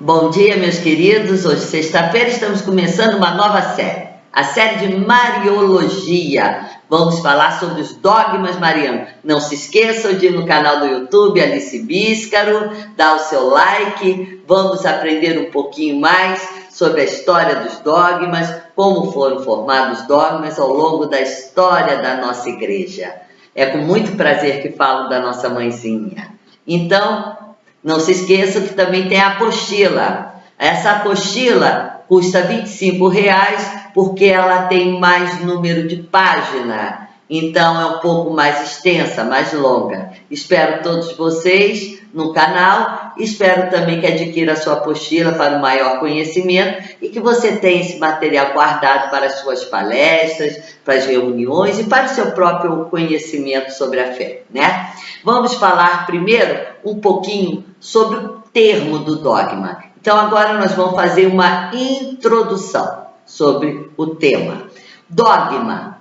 Bom dia, meus queridos. Hoje, sexta-feira, estamos começando uma nova série. A série de Mariologia. Vamos falar sobre os dogmas marianos. Não se esqueçam de ir no canal do YouTube, Alice Bíscaro, dar o seu like. Vamos aprender um pouquinho mais sobre a história dos dogmas, como foram formados os dogmas ao longo da história da nossa igreja. É com muito prazer que falo da nossa mãezinha. Então, não se esqueçam que também tem a apostila. Essa apostila custa R$25 porque ela tem mais número de página. Então é um pouco mais extensa, mais longa. Espero todos vocês no canal. Espero também que adquira a sua apostila para o maior conhecimento e que você tenha esse material guardado para as suas palestras, para as reuniões e para o seu próprio conhecimento sobre a fé, né? Vamos falar primeiro um pouquinho sobre o termo do dogma. Então agora nós vamos fazer uma introdução sobre o tema. Dogma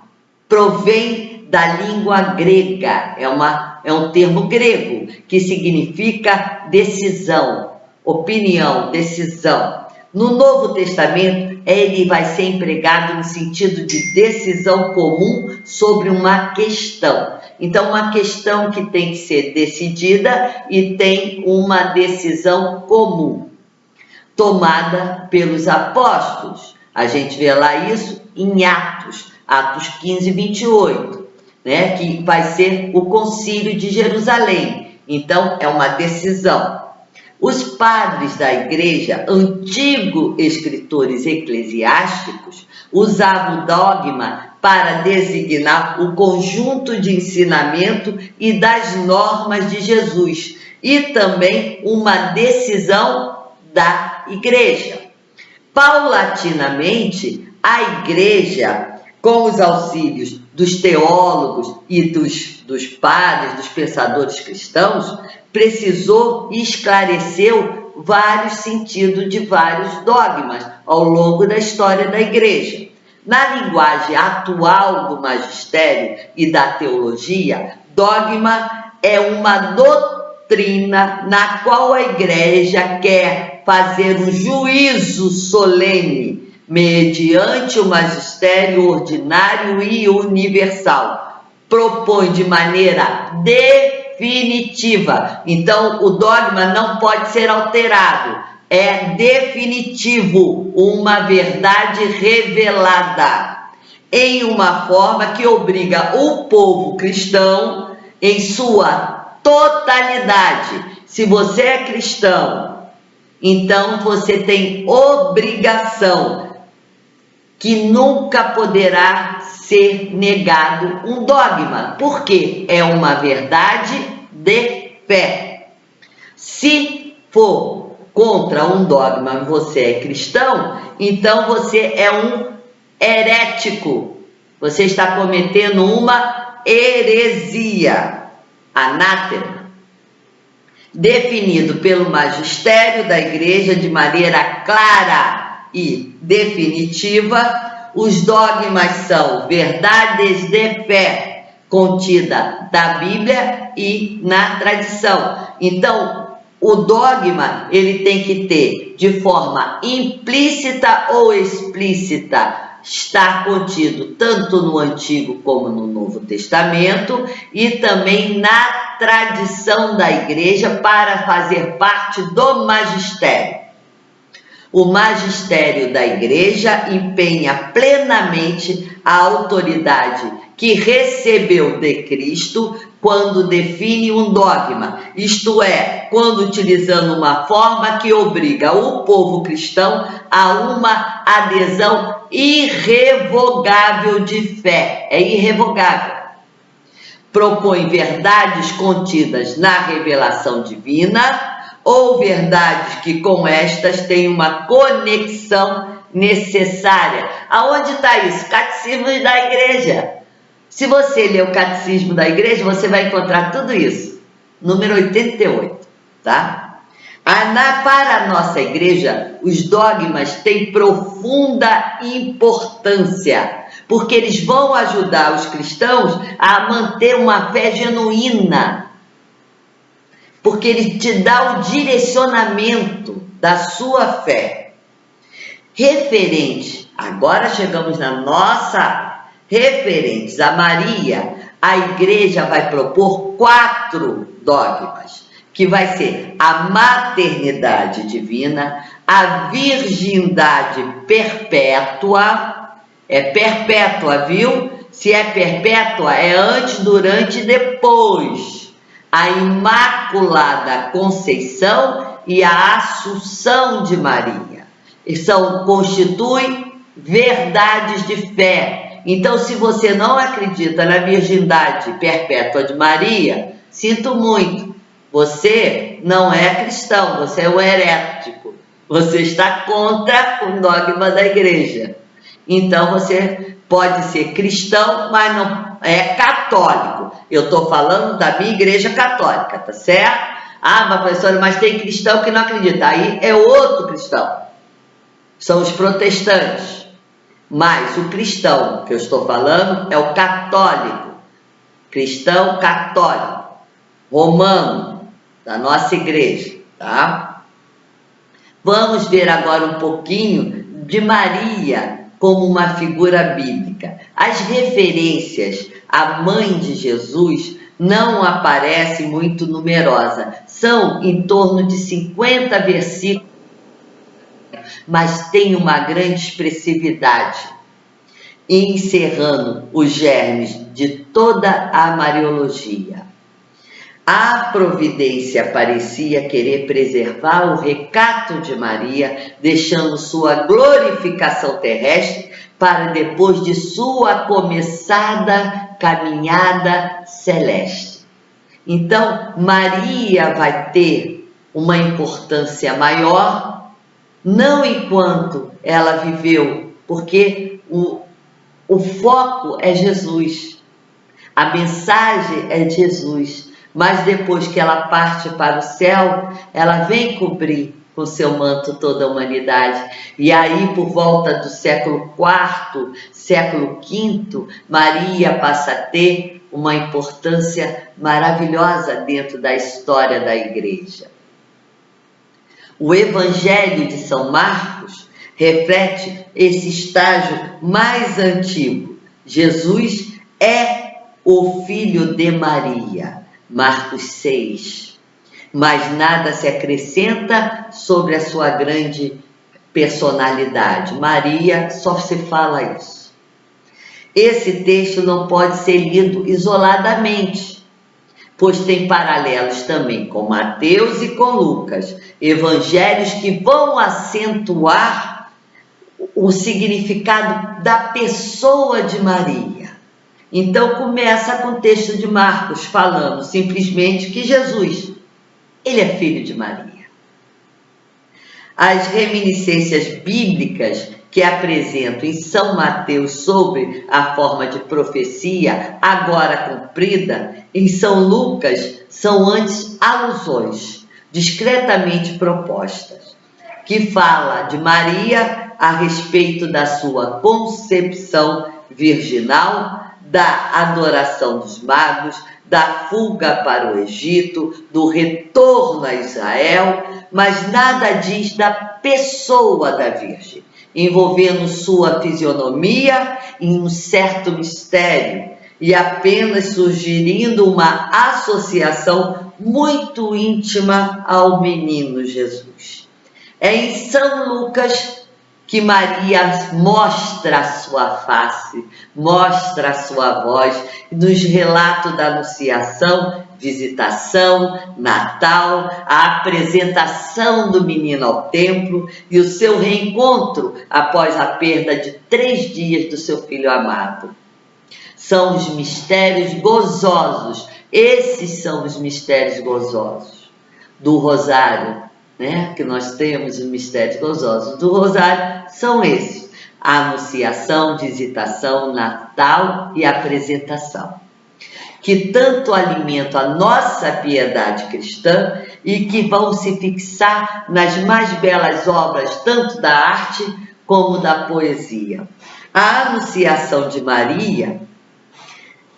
provém da língua grega, é um termo grego que significa decisão, opinião, decisão. No Novo Testamento, ele vai ser empregado no sentido de decisão comum sobre uma questão. Então, uma questão que tem que ser decidida e tem uma decisão comum, tomada pelos apóstolos. A gente vê lá isso em Atos 15 e 28, né? Que vai ser o concílio de Jerusalém. Então, é uma decisão. Os padres da igreja, antigos escritores eclesiásticos, usavam o dogma para designar o conjunto de ensinamento e das normas de Jesus e também uma decisão da igreja. Paulatinamente, a igreja, com os auxílios dos teólogos e dos padres, dos pensadores cristãos, precisou e esclareceu vários sentidos de vários dogmas ao longo da história da igreja. Na linguagem atual do magistério e da teologia, dogma é uma doutrina na qual a igreja quer fazer um juízo solene mediante o magistério ordinário e universal. Propõe de maneira definitiva. Então, o dogma não pode ser alterado. É definitivo, uma verdade revelada, em uma forma que obriga o povo cristão em sua totalidade. Se você é cristão, então você tem obrigação que nunca poderá ser negado um dogma, porque é uma verdade de fé. Se for contra um dogma, você é cristão, então você é um herético. Você está cometendo uma heresia, anátema. Definido pelo magistério da igreja de maneira clara e definitiva, os dogmas são verdades de fé contida da Bíblia e na tradição. Então, o dogma, ele tem que ter, de forma implícita ou explícita, estar contido tanto no Antigo como no Novo Testamento e também na tradição da igreja para fazer parte do magistério. O magistério da igreja empenha plenamente a autoridade que recebeu de Cristo quando define um dogma, isto é, quando utilizando uma forma que obriga o povo cristão a uma adesão irrevogável de fé. É irrevogável. Propõe verdades contidas na revelação divina ou verdades que com estas têm uma conexão necessária. Aonde está isso? Catecismo da igreja. Se você ler o Catecismo da Igreja, você vai encontrar tudo isso. Número 88, tá? Para a nossa igreja, os dogmas têm profunda importância, porque eles vão ajudar os cristãos a manter uma fé genuína, porque ele te dá o direcionamento da sua fé. Referente, agora chegamos na nossa referentes a Maria, a igreja vai propor 4 dogmas, que vai ser a maternidade divina, a virgindade perpétua, é perpétua, viu? Se é perpétua, é antes, durante e depois. A Imaculada Conceição e a Assunção de Maria. Constituem verdades de fé. Então, se você não acredita na virgindade perpétua de Maria, sinto muito, você não é cristão, você é um herético. Você está contra o dogma da igreja. Então, você pode ser cristão, mas não é católico. Eu estou falando da minha igreja católica, tá certo? Ah, mas professora, mas tem cristão que não acredita. Aí é outro cristão. São os protestantes. Mas o cristão que eu estou falando é o católico. Cristão católico. Romano, da nossa igreja, tá? Vamos ver agora um pouquinho de Maria como uma figura bíblica. As referências à mãe de Jesus não aparecem muito numerosas. São em torno de 50 versículos, mas tem uma grande expressividade, encerrando os germes de toda a Mariologia. A providência parecia querer preservar o recato de Maria, deixando sua glorificação terrestre para depois de sua começada caminhada celeste. Então, Maria vai ter uma importância maior, não enquanto ela viveu, porque o foco é Jesus, a mensagem é Jesus, mas depois que ela parte para o céu, ela vem cobrir com seu manto toda a humanidade. E aí, por volta do século IV, século V, Maria passa a ter uma importância maravilhosa dentro da história da igreja. O Evangelho de São Marcos reflete esse estágio mais antigo. Jesus é o filho de Maria, Marcos 6. Mas nada se acrescenta sobre a sua grande personalidade. Maria, só se fala isso. Esse texto não pode ser lido isoladamente, pois tem paralelos também com Mateus e com Lucas, evangelhos que vão acentuar o significado da pessoa de Maria. Então começa com o texto de Marcos falando simplesmente que Jesus, ele é filho de Maria. As reminiscências bíblicas que apresentam em São Mateus sobre a forma de profecia agora cumprida, em São Lucas são antes alusões discretamente propostas, que fala de Maria a respeito da sua concepção virginal, da adoração dos magos, da fuga para o Egito, do retorno a Israel, mas nada diz da pessoa da Virgem, envolvendo sua fisionomia em um certo mistério e apenas sugerindo uma associação muito íntima ao menino Jesus. É em São Lucas que Maria mostra a sua face, mostra a sua voz, nos relatos da Anunciação, visitação, Natal, a apresentação do menino ao templo e o seu reencontro após a perda de 3 dias do seu filho amado. São os mistérios gozosos, esses são os mistérios gozosos do Rosário, né? Que nós temos os mistérios gozosos do Rosário, são esses: a Anunciação, visitação, Natal e apresentação, que tanto alimentam a nossa piedade cristã e que vão se fixar nas mais belas obras, tanto da arte como da poesia. A Anunciação de Maria,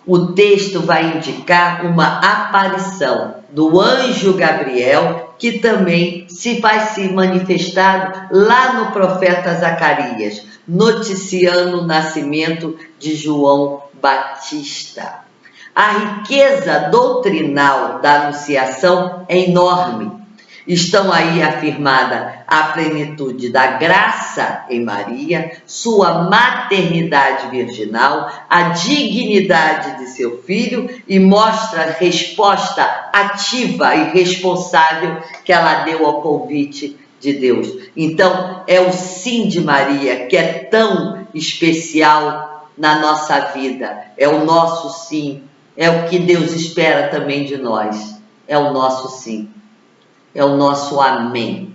o texto vai indicar uma aparição do anjo Gabriel que também vai se manifestar lá no profeta Zacarias, noticiando o nascimento de João Batista. A riqueza doutrinal da anunciação é enorme. Estão aí afirmada a plenitude da graça em Maria, sua maternidade virginal, a dignidade de seu filho e mostra a resposta ativa e responsável que ela deu ao convite de Deus. Então, é o sim de Maria que é tão especial na nossa vida. É o nosso sim, é o que Deus espera também de nós. É o nosso sim. É o nosso amém.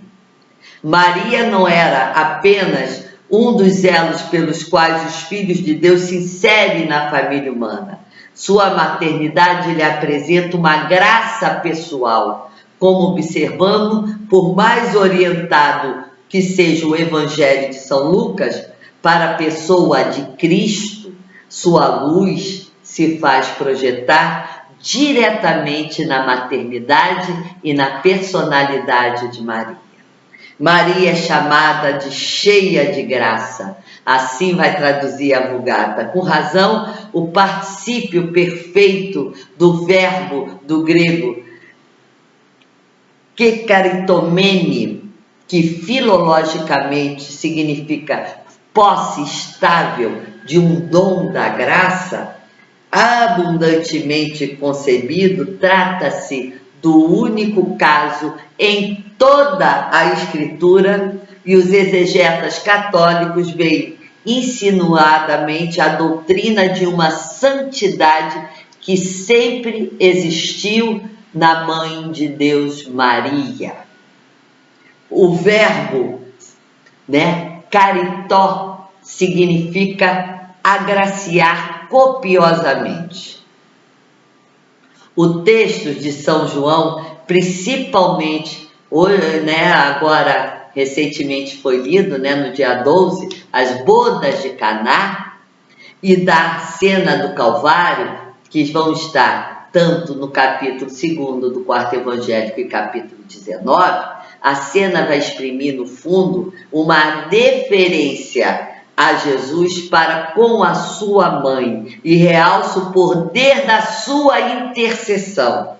Maria não era apenas um dos elos pelos quais os filhos de Deus se inserem na família humana. Sua maternidade lhe apresenta uma graça pessoal, como observamos, por mais orientado que seja o Evangelho de São Lucas, para a pessoa de Cristo, sua luz se faz projetar diretamente na maternidade e na personalidade de Maria. Maria é chamada de cheia de graça. Assim vai traduzir a Vulgata. Com razão, o particípio perfeito do verbo do grego kekaritomene, que filologicamente significa posse estável de um dom da graça, abundantemente concebido, trata-se do único caso em toda a Escritura, e os exegetas católicos veem insinuadamente a doutrina de uma santidade que sempre existiu na Mãe de Deus, Maria. O verbo, caritó, significa agraciar copiosamente. O texto de São João, principalmente, agora recentemente foi lido, no dia 12, as bodas de Caná, e da cena do Calvário, que vão estar tanto no capítulo 2 do quarto evangélico e capítulo 19, a cena vai exprimir no fundo uma deferência a Jesus para com a sua mãe e realça o poder da sua intercessão.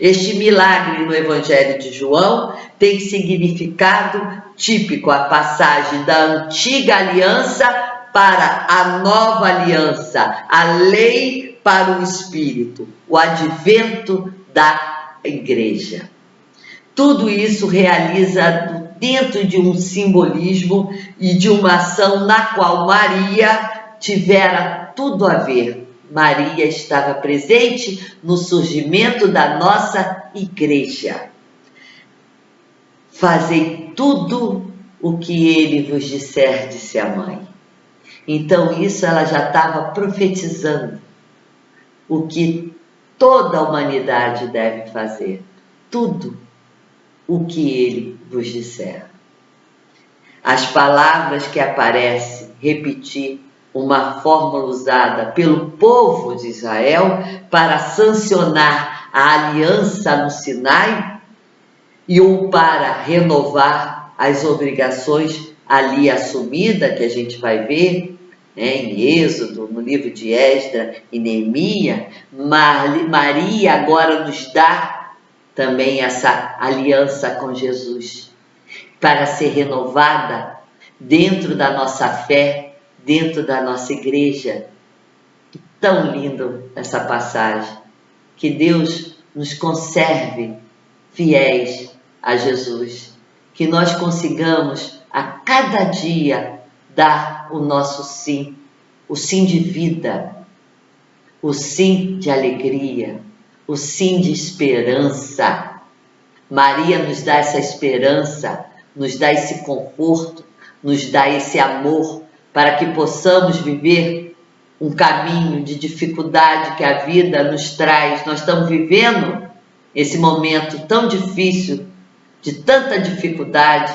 Este milagre no Evangelho de João tem significado típico, a passagem da antiga aliança para a nova aliança, a lei para o Espírito, o advento da igreja. Tudo isso realiza dentro de um simbolismo e de uma ação na qual Maria tivera tudo a ver. Maria estava presente no surgimento da nossa igreja. Fazei tudo o que ele vos disser, disse a mãe. Então isso ela já estava profetizando o que toda a humanidade deve fazer. Tudo o que ele vos disser. As palavras que aparecem repetir uma fórmula usada pelo povo de Israel para sancionar a aliança no Sinai ou para renovar as obrigações ali assumidas, que a gente vai ver em Êxodo, no livro de Esdras e Neemias. Maria agora nos dá também essa aliança com Jesus, para ser renovada dentro da nossa fé, dentro da nossa igreja. Tão lindo essa passagem. Que Deus nos conserve fiéis a Jesus. Que nós consigamos a cada dia dar o nosso sim, o sim de vida, o sim de alegria, o sim de esperança. Maria nos dá essa esperança, nos dá esse conforto, nos dá esse amor para que possamos viver um caminho de dificuldade que a vida nos traz. Nós estamos vivendo esse momento tão difícil, de tanta dificuldade,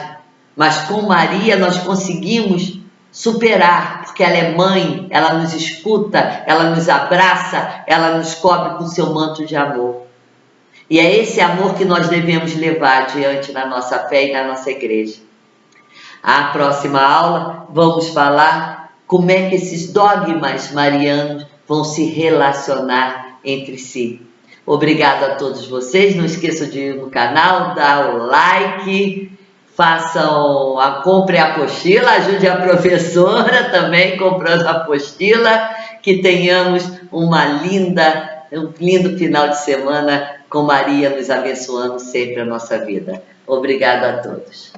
mas com Maria nós conseguimos superar, porque ela é mãe, ela nos escuta, ela nos abraça, ela nos cobre com seu manto de amor. E é esse amor que nós devemos levar adiante na nossa fé e na nossa igreja. A próxima aula vamos falar como é que esses dogmas marianos vão se relacionar entre si. Obrigado a todos vocês, não esqueçam de ir no canal, dar o like, compre a apostila, ajude a professora também comprando a apostila, que tenhamos um lindo final de semana com Maria nos abençoando sempre a nossa vida. Obrigado a todos.